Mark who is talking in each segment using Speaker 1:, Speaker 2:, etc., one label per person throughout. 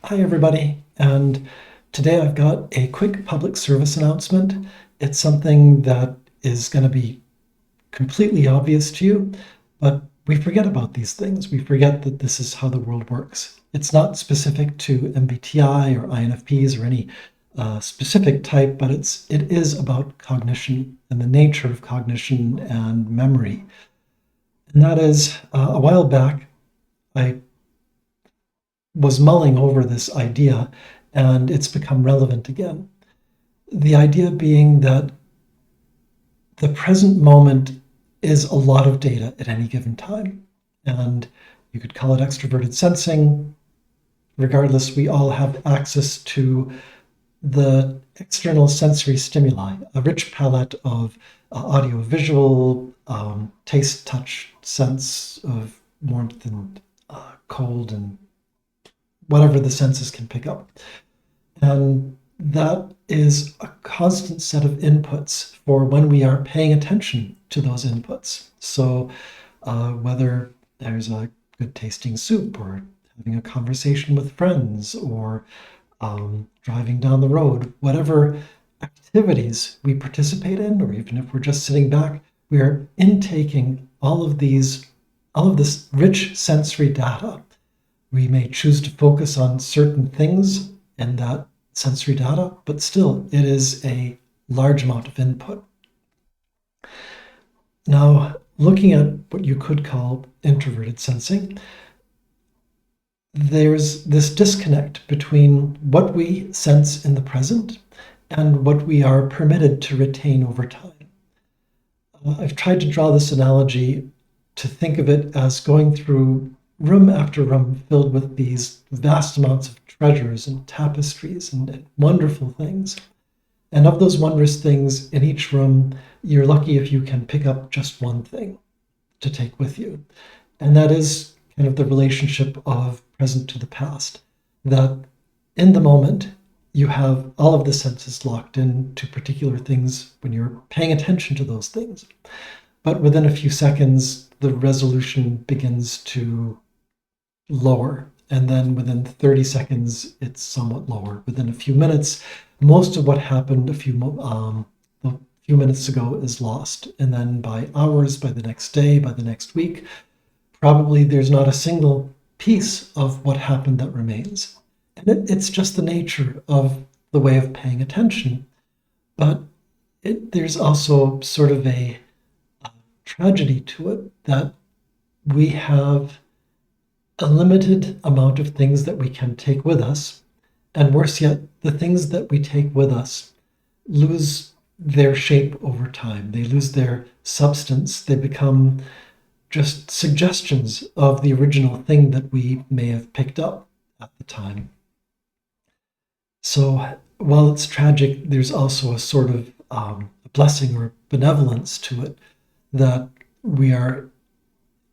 Speaker 1: Hi, everybody. And today I've got a quick public service announcement. It's something that is going to be completely obvious to you, but we forget about these things. We forget that this is how the world works. It's not specific to MBTI or INFPs or any specific type, but it is about cognition and the nature of cognition and memory. And that is, a while back, I was mulling over this idea, and it's become relevant again. The idea being that the present moment is a lot of data at any given time. And you could call it extroverted sensing. Regardless, we all have access to the external sensory stimuli, a rich palette of audio, visual, taste, touch, sense of warmth and cold and whatever the senses can pick up. And that is a constant set of inputs for when we are paying attention to those inputs. So whether there's a good tasting soup or having a conversation with friends or driving down the road, whatever activities we participate in, or even if we're just sitting back, we are intaking all of this rich sensory data. We may choose to focus on certain things in that sensory data, but still it is a large amount of input. Now, looking at what you could call introverted sensing, there's this disconnect between what we sense in the present and what we are permitted to retain over time. I've tried to draw this analogy to think of it as going through room after room filled with these vast amounts of treasures and tapestries and wonderful things. And of those wondrous things in each room, you're lucky if you can pick up just one thing to take with you. And that is kind of the relationship of present to the past, that in the moment, you have all of the senses locked in to particular things when you're paying attention to those things. But within a few seconds, the resolution begins to lower. And then within 30 seconds, it's somewhat lower. Within a few minutes, most of what happened a few minutes ago is lost. And then by hours, by the next day, by the next week, probably there's not a single piece of what happened that remains. And it's just the nature of the way of paying attention. But there's also sort of a tragedy to it that we have a limited amount of things that we can take with us. And worse yet, the things that we take with us lose their shape over time. They lose their substance. They become just suggestions of the original thing that we may have picked up at the time. So while it's tragic, there's also a sort of blessing or benevolence to it, that we are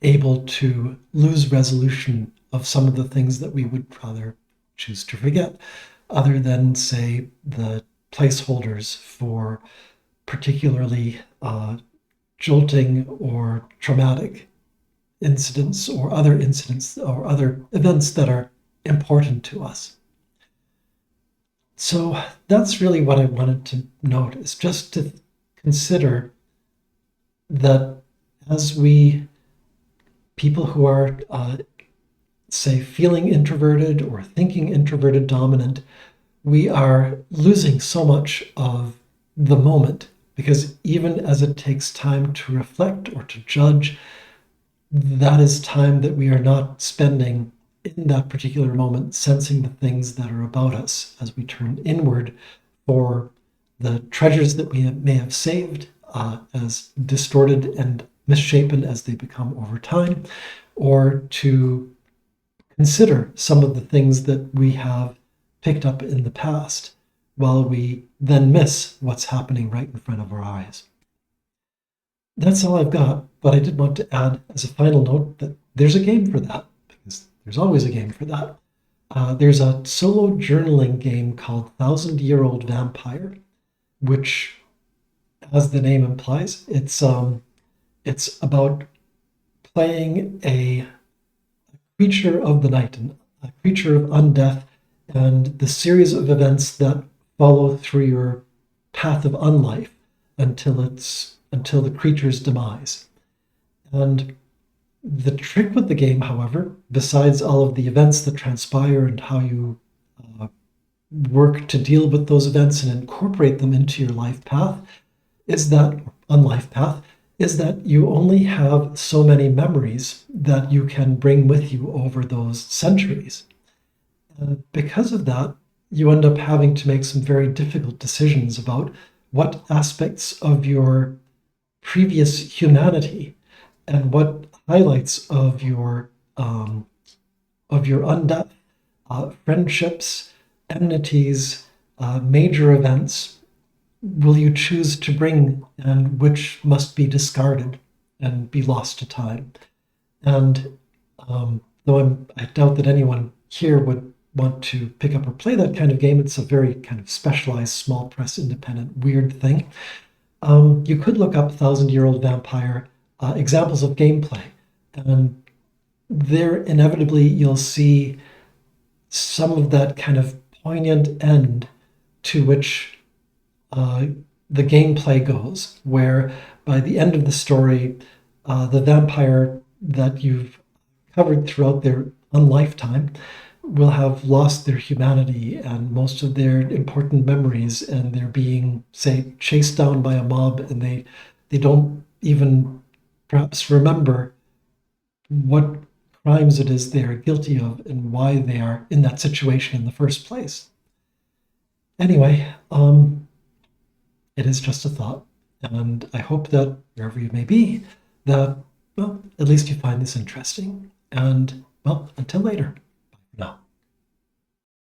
Speaker 1: able to lose resolution of some of the things that we would rather choose to forget, other than, say, the placeholders for particularly jolting or traumatic incidents or other events that are important to us. So that's really what I wanted to note, is just to consider that as people who are, say, feeling introverted or thinking introverted dominant, we are losing so much of the moment, because even as it takes time to reflect or to judge, that is time that we are not spending in that particular moment sensing the things that are about us as we turn inward for the treasures that we may have saved, as distorted and misshapen as they become over time, or to consider some of the things that we have picked up in the past, while we then miss what's happening right in front of our eyes. That's all I've got, but I did want to add as a final note that there's a game for that, because there's always a game for that. There's a solo journaling game called 1,000-Year-Old Vampire, which, as the name implies, it's about playing a creature of the night, a creature of undeath, and the series of events that follow through your path of unlife until the creature's demise. And the trick with the game, however, besides all of the events that transpire and how you work to deal with those events and incorporate them into your life path, is that unlife path, is that you only have so many memories that you can bring with you over those centuries. And because of that, you end up having to make some very difficult decisions about what aspects of your previous humanity and what highlights of your undeath, friendships, enmities, major events will you choose to bring, and which must be discarded and be lost to time. And though I doubt that anyone here would want to pick up or play that kind of game, it's a very kind of specialized, small press, independent, weird thing. You could look up Thousand-Year-Old Vampire examples of gameplay, and there inevitably you'll see some of that kind of poignant end to which the gameplay goes, where by the end of the story, the vampire that you've covered throughout their unlifetime will have lost their humanity and most of their important memories, and they're being, say, chased down by a mob, and they don't even perhaps remember what crimes it is they are guilty of and why they are in that situation in the first place. Anyway, it is just a thought, and I hope that wherever you may be, that, well, at least you find this interesting. And, well, until later. Bye for now.